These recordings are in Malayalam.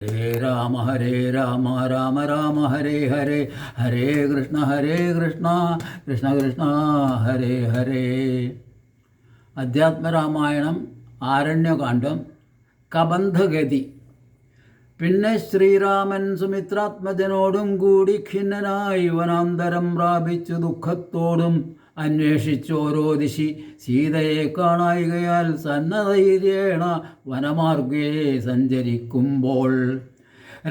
ഹരേ രാമ രാമ രാമ ഹരേ ഹരേ, ഹരേ കൃഷ്ണ കൃഷ്ണ കൃഷ്ണ ഹരേ ഹരേ. അധ്യാത്മരാമായണം ആരണ്യകാന്ഡം കബന്ധഗതി. പിന്നെ ശ്രീരാമൻ സുമിത്രാത്മജനോടും കൂടി ഖിന്നനായി വനാന്തരം പ്രാപിച്ചു ദുഃഖത്തോടും അന്വേഷിച്ചോരോ ദിശി സീതയെ കാണായികയാൽ സന്നദ്ധൈര്യേണ വനമാർഗേ സഞ്ചരിക്കുമ്പോൾ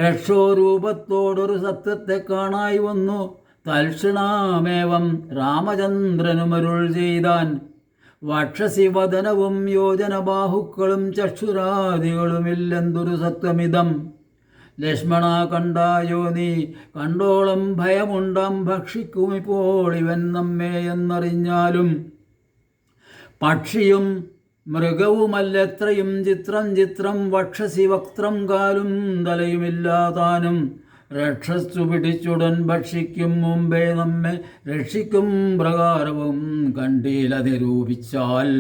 രക്ഷോരൂപത്തോടൊരു സത്യത്തെ കാണായി വന്നു. തൽക്ഷണാമേവം രാമചന്ദ്രനുമരുൾ ചെയ്താൻ, വക്ഷസിവദനവും യോജനബാഹുക്കളും ചക്ഷുരാദികളുമില്ലെന്തൊരു സത്വമിതം. ലക്ഷ്മണ കണ്ടായോ നീ, കണ്ടോളം ഭയമുണ്ടാം ഭക്ഷിക്കുമിപ്പോൾ ഇവൻ നമ്മെ എന്നറിഞ്ഞാലും. പക്ഷിയും മൃഗവുമല്ലെത്രയും ചിത്രം വക്ഷസി വക്ത്രം കാലും തലയുമില്ലാതാനും. രക്ഷസ്സു പിടിച്ചുടൻ ഭക്ഷിക്കും മുമ്പേ നമ്മെ രക്ഷിക്കും പ്രകാരവും കണ്ടീല നിരൂപിച്ചാൽ.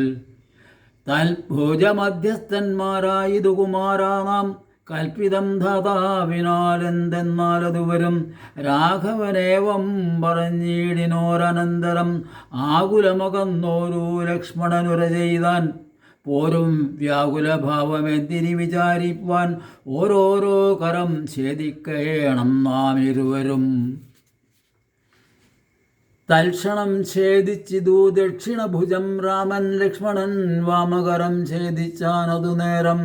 തൽഭുജമധ്യസ്ഥന്മാരായിതു കുമാരാനാം കൽപ്പിതം ധാതാവിനാലെന്തെന്നാലതു വരും. രാഘവനേവം പറഞ്ഞിടിനോരനന്തരം ആകുലമകന്നോരു ലക്ഷ്മണനുര ചെയ്താൻ. പോരും വ്യാകുലഭാവമെന്തിനി വിചാരിപ്പാൻ, ഓരോരോ കരം ഛേദിക്കേണം നാം ഇരുവരും. തൽക്ഷണം ഛേദിച്ചിതു ദക്ഷിണഭുജം രാമൻ, ലക്ഷ്മണൻ വാമകരം ഛേദിച്ചാനതു നേരം.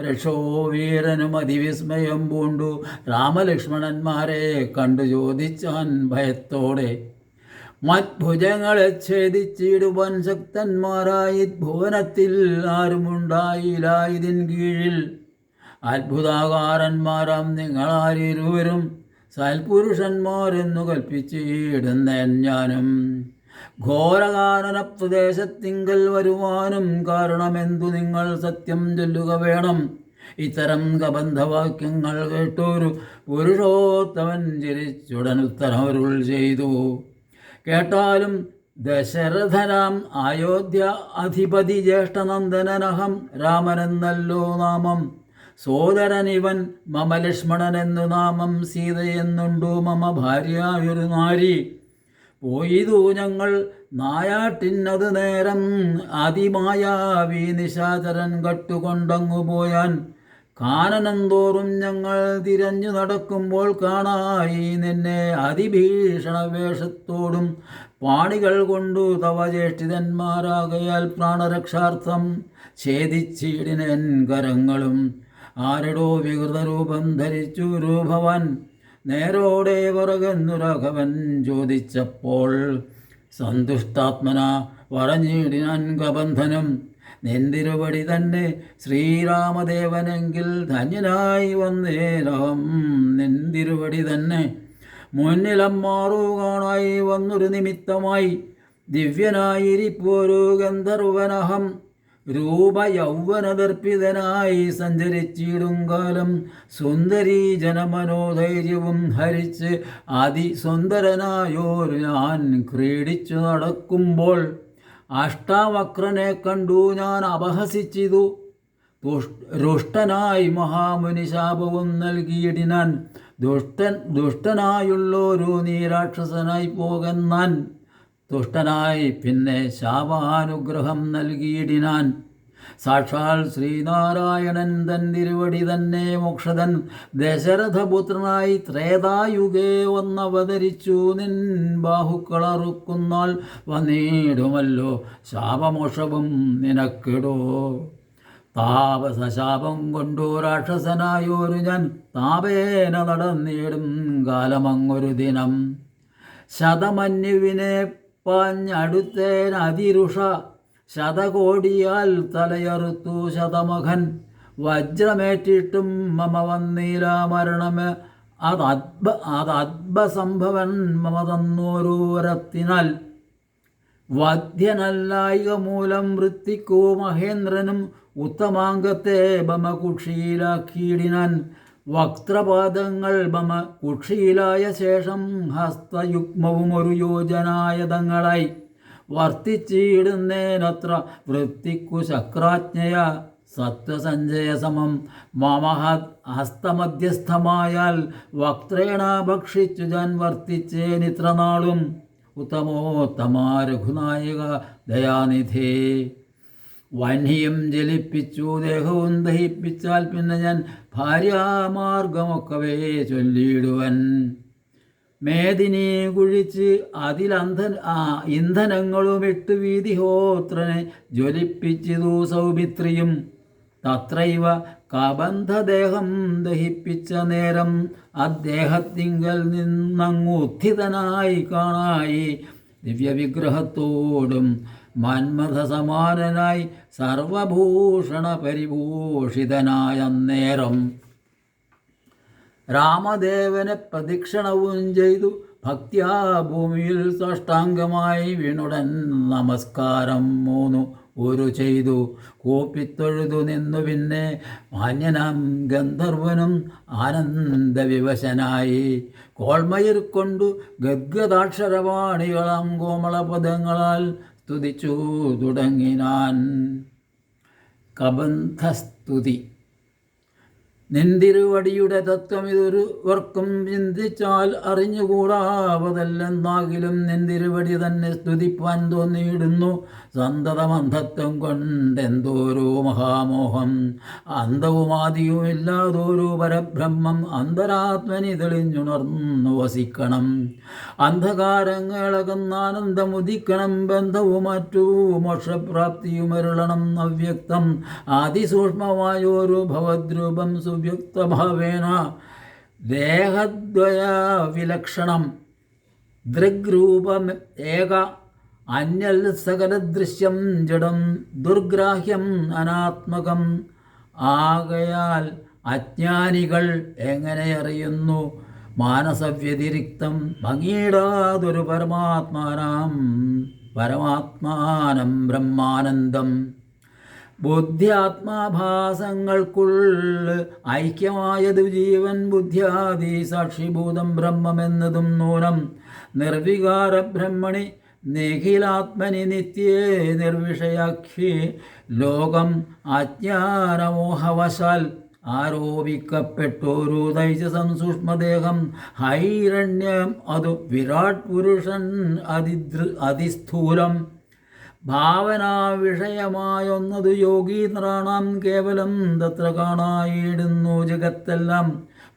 രക്ഷോ വീരനും അതിവിസ്മയം പൂണ്ടു രാമലക്ഷ്മണന്മാരെ കണ്ടു ചോദിച്ചാൻ ഭയത്തോടെ. മത്ഭുജങ്ങളെ ഛേദിച്ചിടുവാൻ ശക്തന്മാരായി ഭുവനത്തിൽ ആരുമുണ്ടായില്ല ഇതിൻ കീഴിൽ. അത്ഭുതാകാരന്മാരാം നിങ്ങളാരിരുവരും സൽപുരുഷന്മാരെന്നു കൽപ്പിച്ചിടുന്നേൻ ഞാനും. ഘോരകാനന പ്രദേശത്തിങ്കൽ വരുവാനും കാരണമെന്തു നിങ്ങൾ സത്യം ചൊല്ലുക വേണം. ഇത്തരം കബന്ധവാക്യങ്ങൾ കേട്ടൊരു പുരുഷോത്തമൻ ചിരിച്ചുടനുത്തരമരുൾ ചെയ്തു. കേട്ടാലും ദശരഥനാം അയോധ്യ അധിപതി ജ്യേഷ്ഠനന്ദനനഹം, രാമനെന്നല്ലോ നാമം. സോദരനിവൻ മമ ലക്ഷ്മണനെന്നു നാമം. സീതയെന്നുണ്ടു മമ ഭാര്യയൊരു നാരി. പോയിതു ഞങ്ങൾ നായാട്ടിന്നത് നേരം, അതിമായാവീ നിശാചരൻ കട്ടുകൊണ്ടങ്ങു പോയാൻ. കാനനം തോറും ഞങ്ങൾ തിരഞ്ഞു നടക്കുമ്പോൾ കാണായി നിന്നെ അതിഭീഷണ വേഷത്തോടും പാണികൾ കൊണ്ടു തവ ജ്യേഷ്ഠിതന്മാരാകയാൽ പ്രാണരക്ഷാർത്ഥം ഛേദിച്ചിടിനൻ കരങ്ങളും. ആരടോ വികൃതരൂപം ധരിച്ചു രൂപവൻ, നേരോടെ പുറകെന്നു രാഘവൻ ചോദിച്ചപ്പോൾ. സന്തുഷ്ടാത്മന പറഞ്ഞിടിനാൻ കബന്ധനും, നെന്തിരുപടി തന്നെ ശ്രീരാമദേവനെങ്കിൽ ധന്യനായി വന്നേരം. നെന്തിരുപടി തന്നെ മുന്നിലമ്മാറു കാണായി വന്നൊരു നിമിത്തമായി. ദിവ്യനായിരിപ്പോരു ഗന്ധർവനഹം, രൂപയൗവനദർപ്പിതനായി സഞ്ചരിച്ചിടും കാലം. സുന്ദരീ ജനമനോധൈര്യവും ഹരിച്ച് അതിസുന്ദരനായോരു ഞാൻ ക്രീഡിച്ചു നടക്കുമ്പോൾ. അഷ്ടാവക്രനെ കണ്ടു ഞാൻ അപഹസിച്ചിതു. ദുഷ്ടനായി മഹാമുനി ശാപവും നൽകിയിടിനാൻ. ദുഷ്ടനായുള്ളൊരു നീ രാക്ഷസനായി പോകന്നാൻ. ദുഷ്ടനായി പിന്നെ ശാപാനുഗ്രഹം നൽകിയിടിനാൻ. സാക്ഷാൽ ശ്രീനാരായണൻ തൻ തിരുവടി തന്നെ മോക്ഷതൻ ദശരഥപുത്രനായി ത്രേതായുഗേ വന്നവതരിച്ചു. നിൻ ബാഹുക്കളറുക്കുന്നാൾ വന്നിടുമല്ലോ ശാപമോക്ഷവും നിനക്കിടോ. താപസശാപം കൊണ്ടു രാക്ഷസനായോരു ഞാൻ താപേന നടന്നിടും കാലമങ്ങൊരു ദിനം. ശതമന്യുവിനെ പാഞ്ഞടുത്തേൻ അതിരുഷ, ശതകോടിയാൽ തലയറുത്തു ശതമഖൻ. വജ്രമേറ്റിട്ടും മമ വന്നീല മരണമേ, അതദ്ഭസംഭവൻ മമ തന്നോരു വരത്തിനാൽ. വധ്യനല്ലായിക മൂലം വൃത്തിക്കു മഹേന്ദ്രനും ഉത്തമാംഗത്തെ മമ കുക്ഷിയിലാക്കിയിടിനാൻ. വക്ത്രപാദങ്ങൾ മമ കുക്ഷിയിലായ ശേഷം ഹസ്തയുഗ്മവും ഒരു യോജനായതങ്ങളായി വർത്തിച്ചിടുന്നേനത്ര വൃത്തിക്കു ശക്രാജ്ഞയ സത്വസഞ്ചയസമം ഹസ്തമധ്യസ്ഥമായാൽ വക്ത്രേണ ഭക്ഷിച്ചു ഞാൻ വർത്തിച്ചേനിത്ര നാളും. ഉത്തമോത്തമ രഘുനായക ദയാനിധേ. വന്യം ജലിപ്പിച്ചു ദേഹവും ദഹിപ്പിച്ചാൽ പിന്നെ ഞാൻ ഭാര്യാമാർഗമൊക്കവേ ചൊല്ലിയിടുവൻ. മേദിനി കുഴിച്ച് ഇന്ധനങ്ങളുമിട്ട് വീതിഹോത്രനെ ജ്വലിപ്പിച്ചിതു സൗമിത്രിയും. തത്രൈവ കബന്ധദേഹം ദഹിപ്പിച്ച നേരം അദ്ദേഹത്തിങ്കൽ നിന്നങ്ങു ഉത്ഥിതനായി കാണായി ദിവ്യവിഗ്രഹത്തോടും മന്മഥസമാനനായി സർവഭൂഷണ പരിഭൂഷിതനായ നേരം. രാമദേവനെ പ്രദക്ഷിണവും ചെയ്തു ഭക്ത്യാ ഭൂമിയിൽ സാഷ്ടാംഗമായി വീണുടൻ നമസ്കാരം 3 ഒരു ചെയ്തു കൂപ്പിത്തൊഴുതു നിന്നു. പിന്നെ മാന്യനാം ഗന്ധർവനും ആനന്ദവിവശനായി കോൾമയിർ കൊണ്ടു ഗദ്ഗദാക്ഷരവാണികളാം കോമളപദങ്ങളാൽ സ്തുതിച്ചു തുടങ്ങിനാൻ. കബന്ധസ്തുതി. നിന്തിരുവടിയുടെ തത്വം ഇതൊരുവർക്കും ചിന്തിച്ചാൽ അറിഞ്ഞുകൂടാവതല്ലെന്നാകിലും നിന്തിരുവടി തന്നെ സ്തുതിപ്പാൻ തോന്നിയിടുന്നു. സന്തതമന്ധത്വം കൊണ്ടെന്തോരോ മഹാമോഹം, അന്തവുമാദിയുമില്ലാതൊരു പരബ്രഹ്മം അന്തരാത്മനി തെളിഞ്ഞുണർന്നു വസിക്കണം. അന്ധകാരങ്ങളകന്നാനന്ദമുദിക്കണം. ബന്ധവും മറ്റു മോക്ഷപ്രാപ്തിയുമരുളണം. അവ്യക്തം അതിസൂക്ഷ്മമായൊരു ഭവദ്രൂപം സുവ്യക്തഭാവേന ദേഹദ്വയ വിലക്ഷണം. ദൃഗ്രൂപം ഏക അന്യൽ സകലദൃശ്യം ജഡം ദുർഗ്രാഹ്യം അനാത്മകം. ആകയാൽ അജ്ഞാനികൾ എങ്ങനെ അറിയുന്നു മാനസവ്യതിരിക്തം ഭംഗിയിടാതൊരു പരമാത്മാനം ബ്രഹ്മാനന്ദം. ബുദ്ധ്യാത്മാഭാസങ്ങൾക്കുള്ള ഐക്യമായതു ജീവൻ ബുദ്ധ്യാദി സാക്ഷിഭൂതം ബ്രഹ്മമെന്നതും നൂനം. നിർവികാര ബ്രഹ്മണി നിഖിലാത്മനി നിത്യേ നിർവിഷയാഖ്യേ ലോകം അജ്ഞാനമോഹവശാൽ ആരോപിക്കപ്പെട്ടോരു തൈജസം സൂക്ഷ്മദേഹം ഹൈരണ്യം അതു വിരാട് പുരുഷൻ അതിസ്ഥൂലം. ഭാവനാ വിഷയമായൊന്നതു യോഗീന്ദ്രാണാം കേവലം തത്ര കാണായിടുന്നു. ജഗത്തെല്ലാം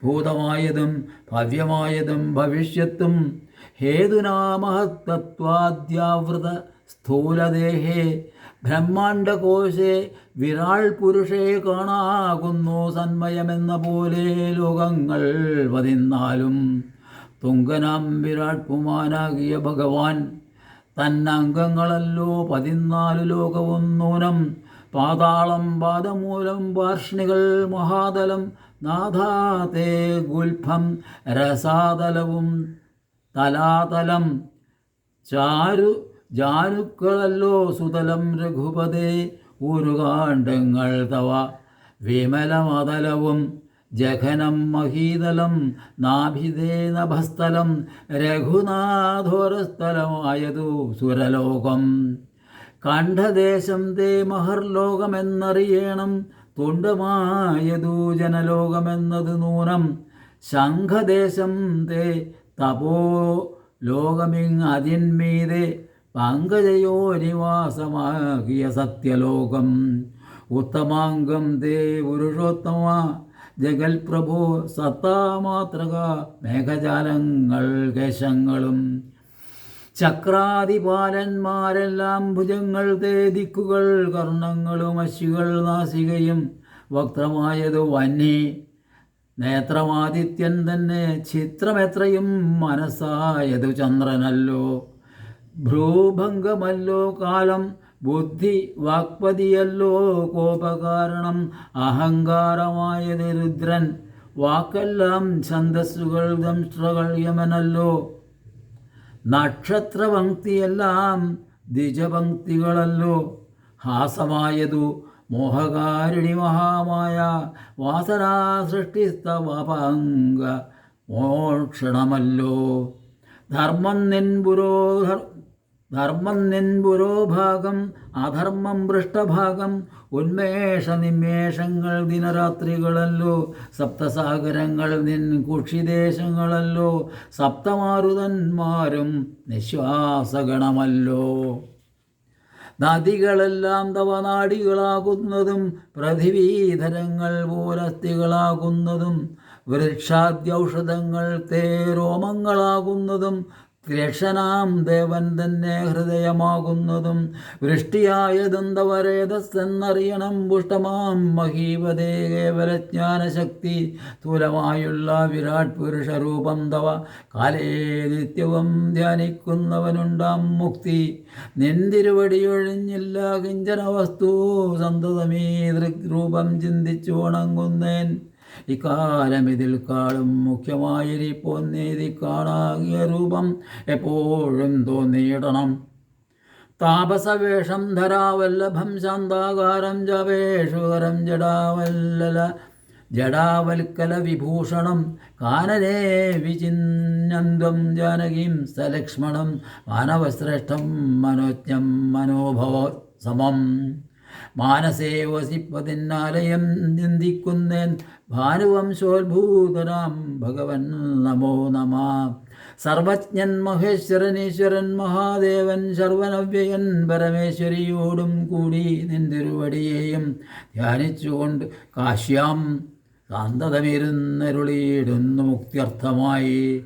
ഭൂതമായതും ഭവ്യമായതും ഭവിഷ്യത്തും ഹേതുനാമഹത്തത്വാദ്യാവൃത സ്ഥൂലദേഹേ ബ്രഹ്മാണ്ഡകോശേ വിരാൾ പുരുഷേ കാണാകുന്നു. സന്മയമെന്ന പോലെ ലോകങ്ങൾ 14 തുങ്കനാം വിരാട് പുമാനാകിയ ഭഗവാൻ തന്നംഗങ്ങളല്ലോ 14 ലോകവും നൂനം. പാതാളം പാദമൂലം പാർഷ്ണികൾ മഹാതലം നാഥാതേ ഗുൽഫം രസാതലവും തലാതലം ജാനുക്കളല്ലോ സുതലം രഘുപതേ. ഊരുകാണ്ഡങ്ങൾ തവ വിമലമതലവും ജഘനം മഹീതലം നാഭിതേ നഭസ്ഥലം രഘുനാഥോരസ്ഥലമായതു സുരലോകം. കണ്ഠദേശം തേ മഹർലോകമെന്നറിയണം. തുണ്ടമായതു ജനലോകമെന്നത് നൂനം. ശംഖദേശം തേ തപോ ലോകമിങ്ങതിന്മീതെ പങ്കജയോ നിവാസമാകിയ സത്യലോകം. ഉത്തമാംഗം തേ പുരുഷോത്തമ ജഗൽപ്രഭോ സത്താമാത്രക മേഘജാലങ്ങൾ കേശങ്ങളും. ചക്രാതിപാലന്മാരെല്ലാം ഭുജങ്ങൾ തേ ദിക്കുകൾ കർണങ്ങളും അശ്വികൾ നാസികയും. വക്രമായതു വന്നി നേത്രമാദിത്യൻ തന്നെ. ചിത്രമെത്രയും മനസ്സായതു ചന്ദ്രനല്ലോ. ഭ്രൂഭംഗമല്ലോ കാലം. ബുദ്ധി വാക്പതിയല്ലോ കോപകാരണം. അഹങ്കാരമായത് രുദ്രൻ. വാക്കെല്ലാം ഛന്ദസ്സുകൾ ദംഷ്ട്രകൾ യമനല്ലോ. നക്ഷത്രപംക്തിയെല്ലാം ദ്വിജപംക്തികളല്ലോ. ഹാസമായതു മോഹകാരിണി മഹാമായ. വാസനാ സൃഷ്ടിസ്തവപാംഗ മോക്ഷണമല്ലോ. ധർമ്മം നിൻ ധർമ്മം നിൻ പുരോഭാഗം അധർമ്മം പൃഷ്ഠഭാഗം ഉന്മേഷ നിമേഷങ്ങൾ ദിനരാത്രികളല്ലോ സപ്തസാഗരങ്ങൾ നിൻ കുക്ഷിദേശങ്ങളല്ലോ സപ്തമാരുതന്മാരും നിശ്വാസഗണമല്ലോ നദികളെല്ലാം തവ നാടികളാകുന്നതും പൃഥിവീധരങ്ങൾ പോലസ്ഥികളാകുന്നതും വൃക്ഷാദ്യൗഷധങ്ങൾ തേരോമങ്ങളാകുന്നതും രക്ഷനാം ദേവൻ തന്നെ ഹൃദയമാകുന്നതും വൃഷ്ടിയായ ദന്തവരേതസ്സെന്നറിയണം പുഷ്ടമാം മഹീപതേ കേവലജ്ഞാനശക്തി സ്ഥൂലമായുള്ള വിരാട് പുരുഷരൂപം തവ കാലേ നിത്യവും ധ്യാനിക്കുന്നവനുണ്ടാം മുക്തി നിന്തിരുവടിയൊഴിഞ്ഞില്ല കിഞ്ചന വസ്തു സന്തതമീ ദൃഗ്രൂപം ചിന്തിച്ചു വണങ്ങുന്നേൻ ഇക്കാലമിതിൽ കാളും മുഖ്യമായിരിപ്പോന്നേതി കാണാകിയ രൂപം എപ്പോഴും തോന്നിയിടണം താപസവേഷം ധരാവല്ലഭം ശാന്താകാരം ജവേഷുകരം ജടാവൽക്കല വിഭൂഷണം കാനനേ വിചിന്യന്ത്വം ജാനകീം സലക്ഷ്മണം മാനവശ്രേഷ്ഠം മനോജ്ഞം മനോഭവ സമം മാനസേ വസിപ്പതിന്നാലയം ചിന്തിക്കുന്നേൻ ഭാനുവംശോത്ഭൂതനാം ഭഗവൻ നമോ നമ സർവജ്ഞൻ മഹേശ്വരനീശ്വരൻ മഹാദേവൻ ശർവനവ്യയൻ പരമേശ്വരിയോടും കൂടി നിന്തിരുവടിയെയും ധ്യാനിച്ചുകൊണ്ട് കാശ്യാം ശാന്തതമിരുന്നരുളിയിടുന്നു മുക്ത്യർത്ഥമായി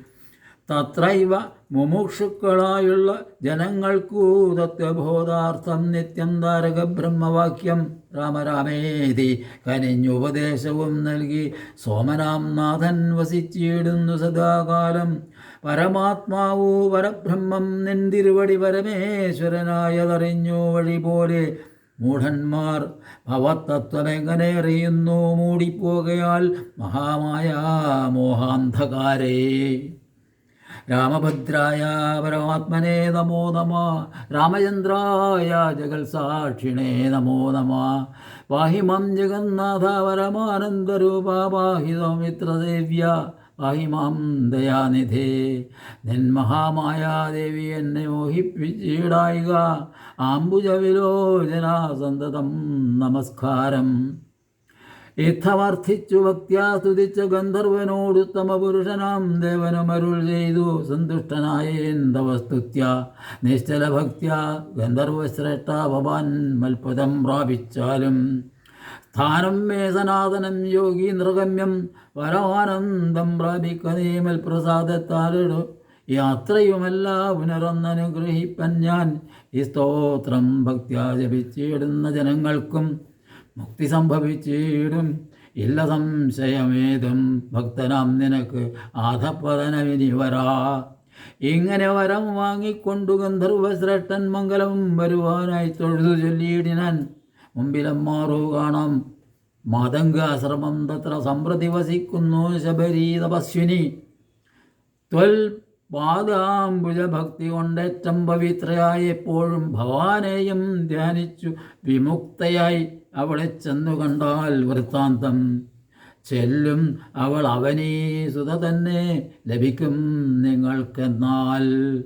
തത്രൈവ മുമുക്ഷുക്കളായുള്ള ജനങ്ങൾക്കു തത്വബോധാർത്ഥം നിത്യം താരക ബ്രഹ്മവാക്യം രാമരാമേതി കനിഞ്ഞുപദേശവും നൽകി സോമനാം നാഥൻ വസിച്ചിടുന്നു സദാകാലം പരമാത്മാവു പരബ്രഹ്മം നിന്തിരുവടി പരമേശ്വരനായതറിഞ്ഞു വഴി പോലെ മൂഢന്മാർ ഭവതത്വമെങ്ങനെ അറിയുന്നു മൂടിപ്പോകയാൽ മഹാമായ മോഹാന്ധകാരേ രാമഭദ്രായ പരമാത്മനേ നമോ നമ രാമചന്ദ്രായ ജഗൽസാക്ഷിണേ നമോ നമ പാഹി മാം ജഗന്നാഥ പരമാനന്ദരൂപ പാഹി സൗമിത്രദേവ്യ പാഹി മാം ദയാനിധേ നിൻ മഹാമായാദേവി എന്നെ മോഹിപ്പിച്ചിടായിക ആംബുജവിലോചന സന്തതം നമസ്കാരം ഇത്തമർത്ഥിച്ചു ഭക്ത്യാ സ്തുതിച്ച ഗന്ധർവനോടുത്തമ പുരുഷനാം ദേവനുമരുൾ ചെയ്തു സന്തുഷ്ടനായേന്തവസ്തുത്യ നിശ്ചല ഭക്ത്യ ഗന്ധർവശ്രേഷ്ഠ ഭവാൻ മൽപദം പ്രാപിച്ചാലും സ്ഥാനം മേ സനാതനം യോഗി നൃഗമ്യം പരമാനന്ദം പ്രാപിക്കനേ മൽപ്രസാദത്താലോ യാത്രയുമല്ല പുനരൊന്നനുഗ്രഹിപ്പൻ ഞാൻ ഈ സ്തോത്രം ഭക്ത്യാ ജപിച്ചിടുന്ന ജനങ്ങൾക്കും മുക്തി സംഭവിച്ചിടും ഇല്ല സംശയമേതും ഭക്തനാം നിനക്ക് ആധപ്പതനവിനി വരാ ഇങ്ങനെ വരം വാങ്ങിക്കൊണ്ടു ഗന്ധർവശ്രേഷ്ഠൻ മംഗലം വരുവാനായി തൊഴുതു ചൊല്ലിയിടിനാൻ മുമ്പിലമ്മാറു കാണാം മാതംഗാശ്രമം തത്ര സമ്പ്രതി വസിക്കുന്നു ശബരീ തപസ്വിനി ത്വൽ പാദാംബുജ ഭക്തി കൊണ്ടേറ്റം പവിത്രയായി എപ്പോഴും ഭവാനെയും ധ്യാനിച്ചു വിമുക്തയായി അവളെ ചെന്നു കണ്ടാൽ വൃത്താന്തം ചെല്ലും അവൾ അവനീ സുത തന്നെ ലഭിക്കും നിങ്ങൾക്കെന്നാൽ